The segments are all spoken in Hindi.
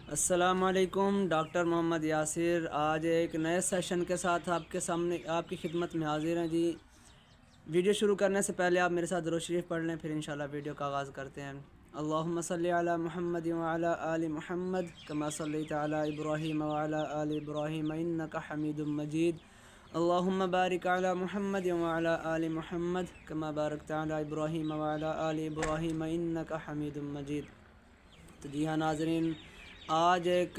अस्सलामुअलैकुम, डॉक्टर मोहम्मद यासिर आज एक नए सेशन के साथ आपके सामने आपकी खिदमत में हाजिर हैं जी। वीडियो शुरू करने से पहले आप मेरे साथ दुरूद शरीफ पढ़ लें, फिर इंशाल्लाह वीडियो का आगाज़ करते हैं। अल्लाहुम्मा सल्लि अला मुहम्मद व अला आलि मुहम्मद कमा सल्लैता अला इब्राहीम व अला आलि इब्राहीम इन्नका हमीदुम मजीद। अल्लाहुम्मा बारिक अला मुहम्मद व अला आलि मुहम्मद कमा बारकता अला इब्राहीम व अला आलि इब्राहीम इन्नका हमीदुम मजीद। तो जी हाँ नाज़रीन, आज एक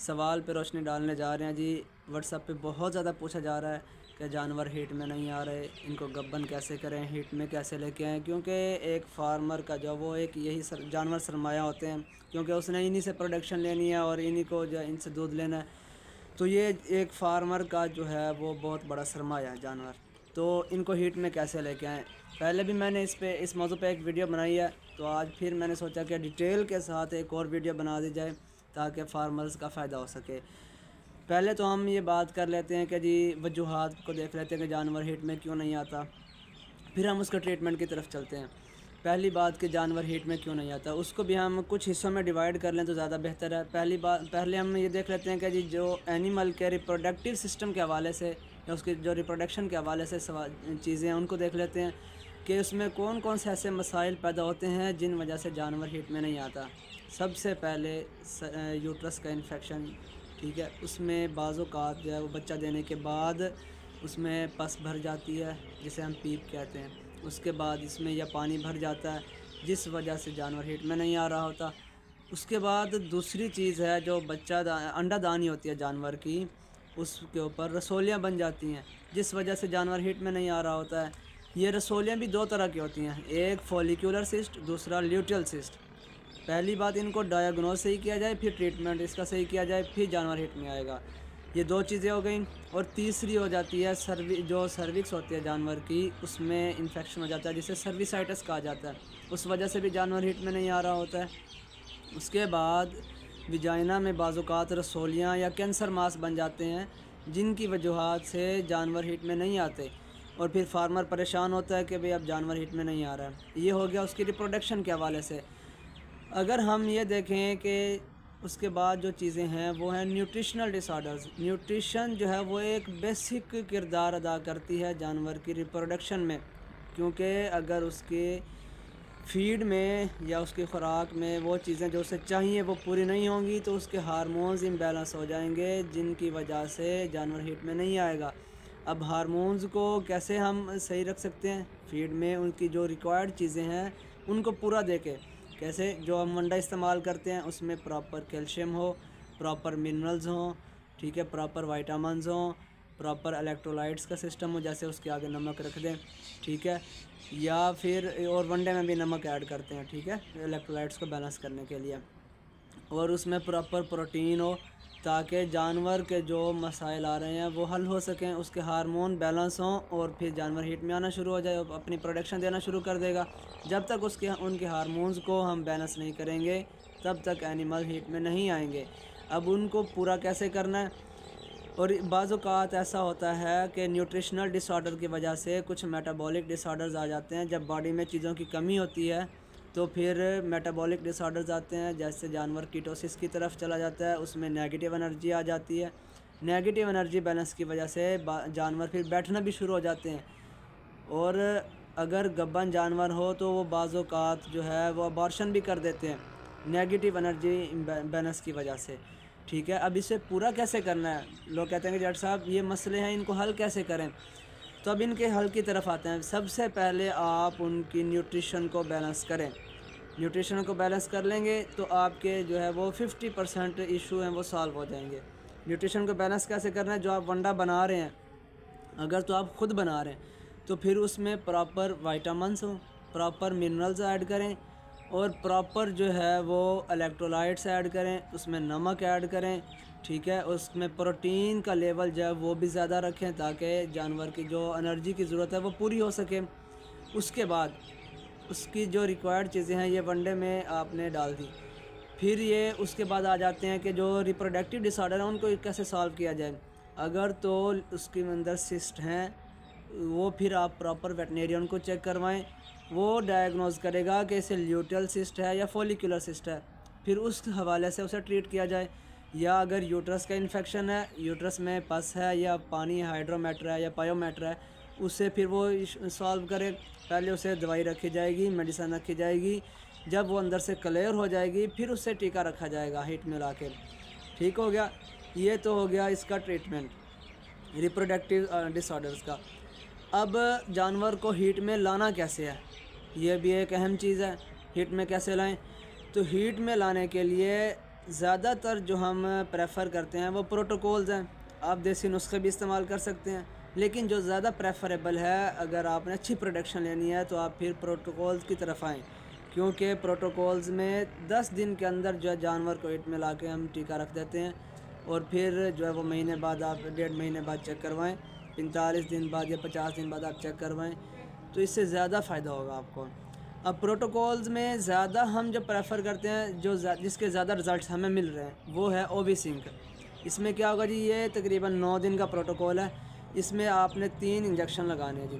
सवाल पे रोशनी डालने जा रहे हैं जी। व्हाट्सएप पे बहुत ज़्यादा पूछा जा रहा है कि जानवर हीट में नहीं आ रहे, इनको गब्बन कैसे करें, हीट में कैसे लेके आएँ। क्योंकि एक फार्मर का जो वो एक यही जानवर सरमाया होते हैं, क्योंकि उसने इन्हीं से प्रोडक्शन लेनी है और इन्हीं को जो इनसे दूध लेना है। तो ये एक फार्मर का जो है वो बहुत बड़ा सरमाया है जानवर। तो इनको हीट में कैसे लेके आएँ। पहले भी मैंने इस मौजू पे एक वीडियो बनाई है, तो आज फिर मैंने सोचा कि डिटेल के साथ एक और वीडियो बना दी जाए ताकि फार्मर्स का फ़ायदा हो सके। पहले तो हम ये बात कर लेते हैं कि जी वजूहात को देख लेते हैं कि जानवर हीट में क्यों नहीं आता, फिर हम उसका ट्रीटमेंट की तरफ चलते हैं। पहली बात कि जानवर हीट में क्यों नहीं आता, उसको भी हम कुछ हिस्सों में डिवाइड कर लें तो ज़्यादा बेहतर है। पहले हम ये देख लेते हैं कि जी जो एनिमल के रिप्रोडक्टिव सिस्टम के हवाले से या उसके जो रिप्रोडक्शन के हवाले से चीज़ें हैं उनको देख लेते हैं कि उसमें कौन कौन से ऐसे मसाइल पैदा होते हैं जिन वजह से जानवर हीट में नहीं आता। सबसे पहले यूट्रस का इन्फेक्शन, ठीक है। उसमें बाज़-औक़ात जो है वो बच्चा देने के बाद उसमें पस भर जाती है जिसे हम पीप कहते हैं। उसके बाद इसमें या पानी भर जाता है जिस वजह से जानवर हीट में नहीं आ रहा होता। उसके बाद दूसरी चीज़ है जो अंडा दानी होती है जानवर की, उसके ऊपर रसोलियाँ बन जाती हैं जिस वजह से जानवर हीट में नहीं आ रहा होता है। ये रसोलियाँ भी दो तरह की होती हैं, एक फॉलिक्यूलर सिस्ट, दूसरा ल्यूटियल सिस्ट। पहली बात इनको डायग्नोज सही किया जाए, फिर ट्रीटमेंट इसका सही किया जाए, फिर जानवर हिट में आएगा। ये दो चीज़ें हो गई। और तीसरी हो जाती है जो सर्विक्स होती है जानवर की, उसमें इन्फेक्शन हो जाता है जिसे सर्विसाइटिस कहा जाता है। उस वजह से भी जानवर हिट में नहीं आ रहा होता है। उसके बाद विजाइना में बाज़-औक़ात रसोलियाँ या कैंसर मास बन जाते हैं जिनकी वजूहात से जानवर हिट में नहीं आते, और फिर फार्मर परेशान होता है कि भाई अब जानवर हिट में नहीं आ रहा है। ये हो गया उसकी रिप्रोडक्शन के हवाले से। अगर हम ये देखें कि उसके बाद जो चीज़ें हैं वो हैं न्यूट्रिशनल डिसऑर्डर्स। न्यूट्रिशन जो है वो एक बेसिक किरदार अदा करती है जानवर की रिप्रोडक्शन में, क्योंकि अगर उसके फीड में या उसकी खुराक में वो चीज़ें जो उसे चाहिए वो पूरी नहीं होंगी तो उसके हार्मोन्स इम्बैलेंस हो जाएंगे जिनकी वजह से जानवर हीट में नहीं आएगा। अब हार्मोन्स को कैसे हम सही रख सकते हैं, फीड में उनकी जो रिक्वायर्ड चीज़ें हैं उनको पूरा देके। कैसे, जो हम वंडा इस्तेमाल करते हैं उसमें प्रॉपर कैल्शियम हो, प्रॉपर मिनरल्स हों, ठीक है, प्रॉपर वाइटामिन्स हों, प्रॉपर इलेक्ट्रोलाइट्स का सिस्टम हो, जैसे उसके आगे नमक रख दें, ठीक है, या फिर और वनडे में भी नमक ऐड करते हैं, ठीक है, इलेक्ट्रोलाइट्स को बैलेंस करने के लिए। और उसमें प्रॉपर प्रोटीन हो ताकि जानवर के जो मसाइल आ रहे हैं वो हल हो सकें, उसके हार्मोन बैलेंस हों और फिर जानवर हीट में आना शुरू हो जाए और अपनी प्रोडक्शन देना शुरू कर देगा। जब तक उनके हार्मोन्स को हम बैलेंस नहीं करेंगे तब तक एनिमल हीट में नहीं आएंगे। अब उनको पूरा कैसे करना है, और बाज़-औक़ात ऐसा होता है कि न्यूट्रिशनल डिसऑर्डर की वजह से कुछ मेटाबॉलिक डिसऑर्डर्स आ जाते हैं। जब बॉडी में चीज़ों की कमी होती है तो फिर मेटाबॉलिक डिसऑर्डर्स आते हैं, जैसे जानवर कीटोसिस की तरफ चला जाता है, उसमें नेगेटिव एनर्जी आ जाती है। नेगेटिव एनर्जी बैलेंस की वजह से जानवर फिर बैठना भी शुरू हो जाते हैं, और अगर गब्बन जानवर हो तो वो बाज़-औक़ात जो है वो अबॉर्शन भी कर देते हैं नेगेटिव एनर्जी बैलेंस की वजह से, ठीक है। अब इसे पूरा कैसे करना है, लोग कहते हैं कि डॉक्टर साहब ये मसले हैं, इनको हल कैसे करें। तो अब इनके हल की तरफ आते हैं। सबसे पहले आप उनकी न्यूट्रिशन को बैलेंस करें। न्यूट्रिशन को बैलेंस कर लेंगे तो आपके जो है वो 50% इशू हैं वो सॉल्व हो जाएंगे। न्यूट्रिशन को बैलेंस कैसे करना है, जो आप वंडा बना रहे हैं, अगर तो आप ख़ुद बना रहे हैं तो फिर उसमें प्रॉपर वाइटामिन्स हों, प्रॉपर मिनरल्स ऐड करें, और प्रॉपर जो है वो इलेक्ट्रोलाइट्स ऐड करें, उसमें नमक ऐड करें, ठीक है। उसमें प्रोटीन का लेवल जो है वो भी ज़्यादा रखें ताकि जानवर की जो एनर्जी की ज़रूरत है वो पूरी हो सके। उसके बाद उसकी जो रिक्वायर्ड चीज़ें हैं ये वनडे में आपने डाल दी। फिर ये उसके बाद आ जाते हैं कि जो रिप्रोडक्टिव डिसऑर्डर है उनको कैसे सॉल्व किया जाए। अगर तो उसके अंदर सिस्ट हैं वो फिर आप प्रॉपर वेटनेरियन को चेक करवाएं, वो डायग्नोज करेगा कि इसे ल्यूटियल सिस्ट है या फॉलिकुलर सिस्ट है। फिर उस हवाले से उसे ट्रीट किया जाए। या अगर यूट्रस का इन्फेक्शन है, यूट्रस में पस है या पानी हाइड्रोमेट्रा है या पायोमेट्रा है, उससे फिर वो सॉल्व करे। पहले उसे दवाई रखी जाएगी, मेडिसिन रखी जाएगी, जब वो अंदर से क्लियर हो जाएगी फिर उससे टीका रखा जाएगा हीट में ला के। ठीक हो गया। ये तो हो गया इसका ट्रीटमेंट रिप्रोडक्टिव डिसऑर्डर्स का। अब जानवर को हीट में लाना कैसे है, ये भी एक अहम चीज़ है। हीट में कैसे लाएं? तो हीट में लाने के लिए ज़्यादातर जो हम प्रेफर करते हैं वो प्रोटोकॉल्स हैं। आप देसी नुस्खे भी इस्तेमाल कर सकते हैं, लेकिन जो ज़्यादा प्रेफरेबल है अगर आपने अच्छी प्रोडक्शन लेनी है तो आप फिर प्रोटोकॉल्स की तरफ आएँ, क्योंकि प्रोटोकॉल्स में 10 दिन के अंदर जो है जानवर को हीट में ला के हम टीका रख देते हैं, और फिर जो है वो महीने बाद आप 1.5 महीने बाद चेक करवाएं, 45 दिन बाद या 50 दिन बाद आप चेक करवाएं, तो इससे ज़्यादा फ़ायदा होगा आपको। अब प्रोटोकॉल्स में ज़्यादा हम जो प्रेफर करते हैं, जो जिसके ज़्यादा रिज़ल्ट हमें मिल रहे हैं, वो है OB-Sync। इसमें क्या होगा जी, ये तकरीबन 9 दिन का प्रोटोकॉल है। इसमें आपने 3 इंजेक्शन लगाने हैं जी।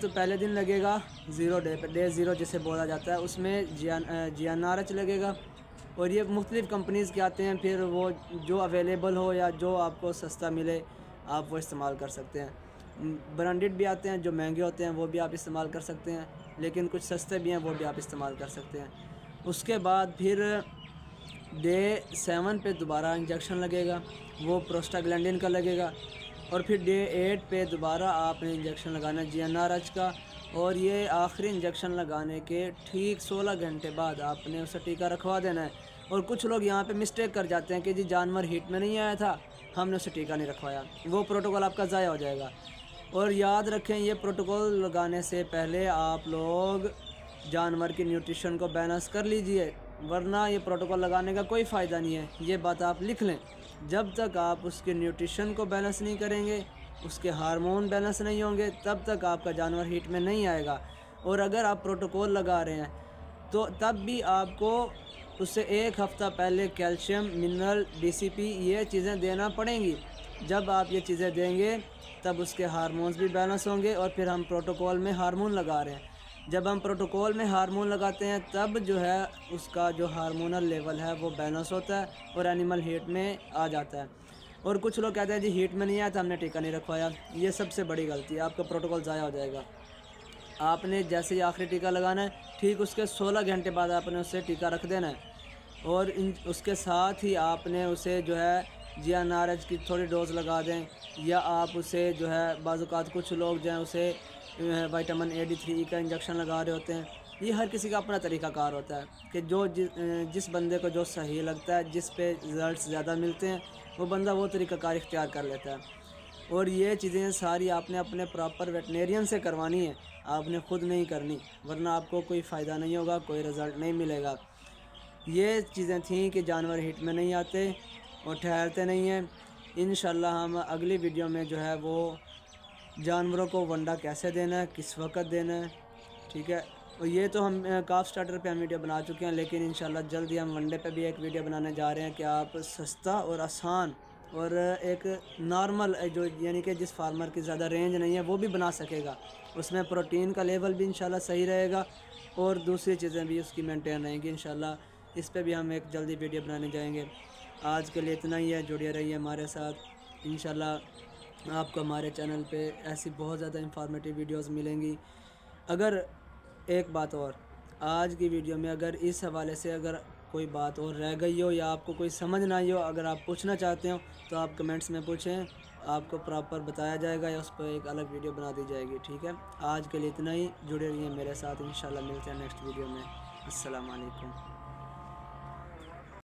पहले दिन लगेगा 0 डे पे, डे 0 जिसे बोला जाता है, उसमें GnRH लगेगा। और ये मुख्तलिफ़ कंपनीज़ के आते हैं, फिर वो जो अवेलेबल हो या जो आपको सस्ता मिले आप वो इस्तेमाल कर सकते हैं। ब्रांडेड भी आते हैं, जो महंगे होते हैं वो भी आप इस्तेमाल कर सकते हैं, लेकिन कुछ सस्ते भी हैं वो भी आप इस्तेमाल कर सकते हैं। उसके बाद फिर डे 7 पे दोबारा इंजेक्शन लगेगा, वो प्रोस्टाग्लैंडिन का लगेगा। और फिर डे 8 पे दोबारा आपने इंजेक्शन लगाना है GnRH का। और ये आखिरी इंजेक्शन लगाने के ठीक 16 घंटे बाद आपने उसे टीका रखवा देना है। और कुछ लोग यहाँ पे मिस्टेक कर जाते हैं कि जी जानवर हीट में नहीं आया था, हमने उसे टीका नहीं रखवाया, वो प्रोटोकॉल आपका ज़ाया हो जाएगा। और याद रखें, ये प्रोटोकॉल लगाने से पहले आप लोग जानवर की न्यूट्रिशन को बैलेंस कर लीजिए, वरना ये प्रोटोकॉल लगाने का कोई फ़ायदा नहीं है। ये बात आप लिख लें, जब तक आप उसके न्यूट्रिशन को बैलेंस नहीं करेंगे, उसके हार्मोन बैलेंस नहीं होंगे, तब तक आपका जानवर हीट में नहीं आएगा। और अगर आप प्रोटोकॉल लगा रहे हैं तो तब भी आपको उससे 1 हफ़्ता पहले कैल्शियम, मिनरल, DCP ये चीज़ें देना पड़ेंगी। जब आप ये चीज़ें देंगे तब उसके हार्मोन्स भी बैलेंस होंगे। और फिर हम प्रोटोकॉल में हार्मोन लगा रहे हैं, जब हम प्रोटोकॉल में हार्मोन लगाते हैं तब जो है उसका जो हार्मोनल लेवल है वो बैलेंस होता है और एनिमल हीट में आ जाता है। और कुछ लोग कहते हैं जी हीट में नहीं आया था, हमने टीका नहीं रखवाया। ये सबसे बड़ी गलती है, आपका प्रोटोकॉल ज़ाया हो जाएगा। आपने जैसे ही आखिरी टीका लगाना है, ठीक उसके 16 घंटे बाद आपने उससे टीका रख देना है। और उसके साथ ही आपने उसे जो है GnRH की थोड़ी डोज लगा दें, या आप उसे जो है बाज़ात कुछ लोग जो हैं उसे विटामिन AD3 का इंजेक्शन लगा रहे होते हैं। ये हर किसी का अपना तरीक़ाकार होता है कि जो जिस बंदे को जो सही लगता है, जिस पे रिज़ल्ट ज़्यादा मिलते हैं, वो बंदा वो तरीक़ाकार इख्तियार कर लेता है। और ये चीज़ें सारी आपने अपने प्रॉपर वेटनेरियन से करवानी है, आपने ख़ुद नहीं करनी, वरना आपको कोई फ़ायदा नहीं होगा, कोई रिज़ल्ट नहीं मिलेगा। ये चीज़ें थीं कि जानवर हीट में नहीं आते और ठहरते नहीं हैं। इंशाल्लाह हम अगली वीडियो में जो है वो जानवरों को वंडा कैसे देना है, किस वक्त देना है, ठीक है। और ये तो हम काफ स्टार्टर पे हम वीडियो बना चुके हैं, लेकिन इंशाल्लाह जल्दी हम वनडे पे भी एक वीडियो बनाने जा रहे हैं कि आप सस्ता और आसान और एक नॉर्मल जो यानी कि जिस फार्मर की ज़्यादा रेंज नहीं है वो भी बना सकेगा। उसमें प्रोटीन का लेवल भी इंशाल्लाह सही रहेगा और दूसरी चीज़ें भी उसकी मेंटेन रहेंगी इंशाल्लाह। इस पे भी हम एक जल्दी वीडियो बनाने जाएंगे। आज के लिए इतना ही है, जुड़े रहिए हमारे साथ। इंशाल्लाह आपको हमारे चैनल पे ऐसी बहुत ज़्यादा इंफॉर्मेटिव वीडियोस मिलेंगी। अगर एक बात और, आज की वीडियो में अगर इस हवाले से अगर कोई बात और रह गई हो या आपको कोई समझ ना आई हो, अगर आप पूछना चाहते हो तो आप कमेंट्स में पूछें, आपको प्रॉपर बताया जाएगा या उस पर एक अलग वीडियो बना दी जाएगी, ठीक है। आज के लिए इतना ही, जुड़े रहिए मेरे साथ, इंशाल्लाह मिलते हैं नेक्स्ट वीडियो में। अस्सलाम वालेकुम।